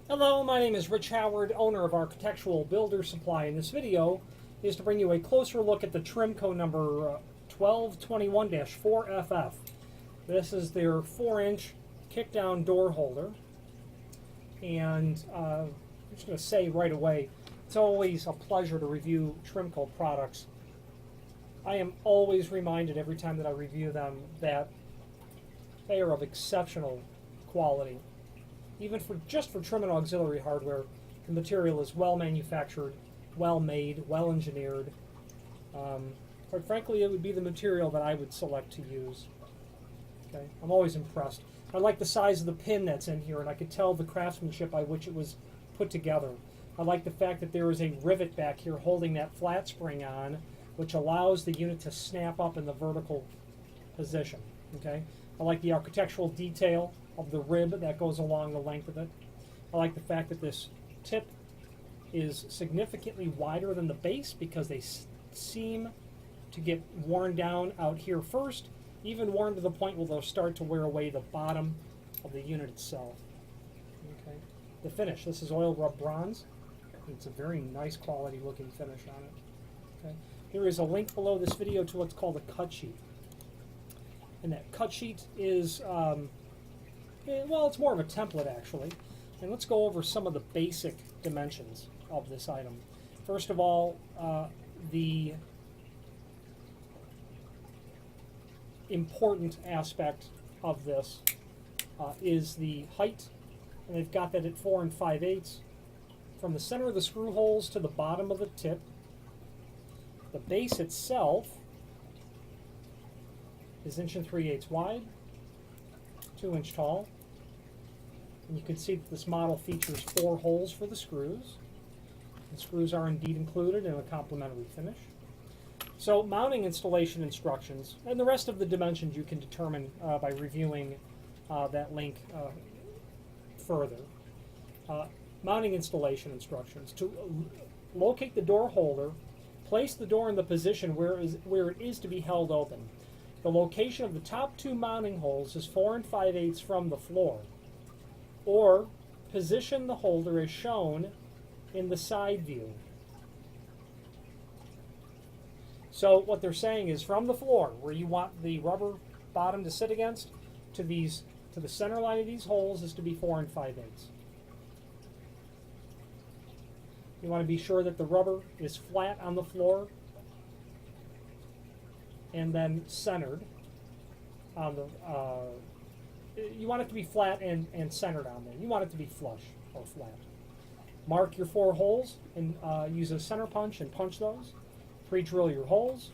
Hello, my name is Rich Howard, owner of Architectural Builder Supply, and this video is to bring you a closer look at the Trimco number 1221-4FF. This is their 4-inch kick-down door holder, and I'm just going to say right away, it's always a pleasure to review Trimco products. I am always reminded every time that I review them that they are of exceptional quality. Even for trim and auxiliary hardware, the material is well manufactured, well made, well engineered. Quite frankly, it would be the material that I would select to use. Okay, I'm always impressed. I like the size of the pin that's in here, and I could tell the craftsmanship by which it was put together. I like the fact that there is a rivet back here holding that flat spring on, which allows the unit to snap up in the vertical position. Okay, I like the architectural detail of the rib that goes along the length of it. I like the fact that this tip is significantly wider than the base because they seem to get worn down out here first, even worn to the point where they'll start to wear away the bottom of the unit itself. Okay. The finish, this is oil rub bronze. It's a very nice quality looking finish on it. Okay. There is a link below this video to what's called a cut sheet. And that cut sheet is well, it's more of a template actually. And let's go over some of the basic dimensions of this item. First of all, the important aspect of this is the height. And they've got that at 4 5/8. From the center of the screw holes to the bottom of the tip. The base itself is 1 3/8 wide, 2 inch tall. And you can see that this model features 4 holes for the screws. The screws are indeed included in a complementary finish. So mounting installation instructions, and the rest of the dimensions you can determine by reviewing that link further. Mounting installation instructions. To locate the door holder, place the door in the position where it is to be held open. The location of the top 2 mounting holes is 4 5/8 from the floor. Or position the holder as shown in the side view. So what they're saying is from the floor, where you want the rubber bottom to sit against, to the center line of these holes is to be 4 5/8. You want to be sure that the rubber is flat on the floor and then centered on the you want it to be flat and centered on there. You want it to be flush or flat. Mark your 4 holes and use a center punch and punch those. Pre-drill your holes.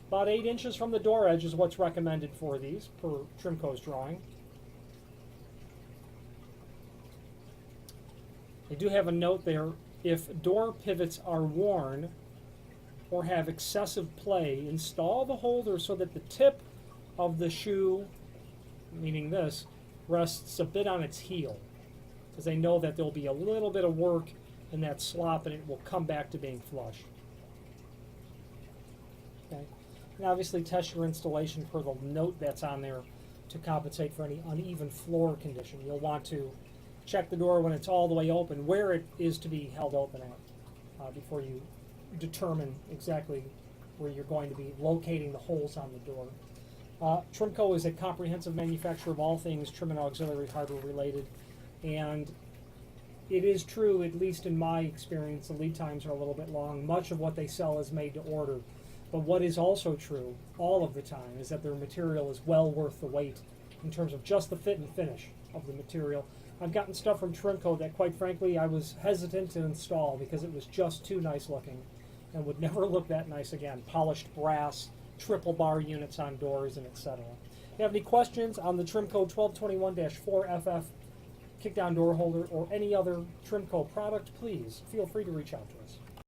About 8 inches from the door edge is what's recommended for these per Trimco's drawing. I do have a note there. If door pivots are worn or have excessive play, install the holder so that the tip of the shoe, meaning this, rests a bit on its heel, because they know that there'll be a little bit of work in that slop and it will come back to being flush. Okay. And obviously test your installation per the note that's on there to compensate for any uneven floor condition. You'll want to check the door when it's all the way open, where it is to be held open at, before you determine exactly where you're going to be locating the holes on the door. Trimco is a comprehensive manufacturer of all things trim and auxiliary hardware related, and it is true, at least in my experience, the lead times are a little bit long. Much of what they sell is made to order, but what is also true all of the time is that their material is well worth the wait in terms of just the fit and finish of the material. I've gotten stuff from Trimco that, quite frankly, I was hesitant to install because it was just too nice looking and would never look that nice again. Polished brass, triple bar units on doors, and etc. If you have any questions on the Trimco 1221-4FF kickdown door holder or any other Trimco product, please feel free to reach out to us.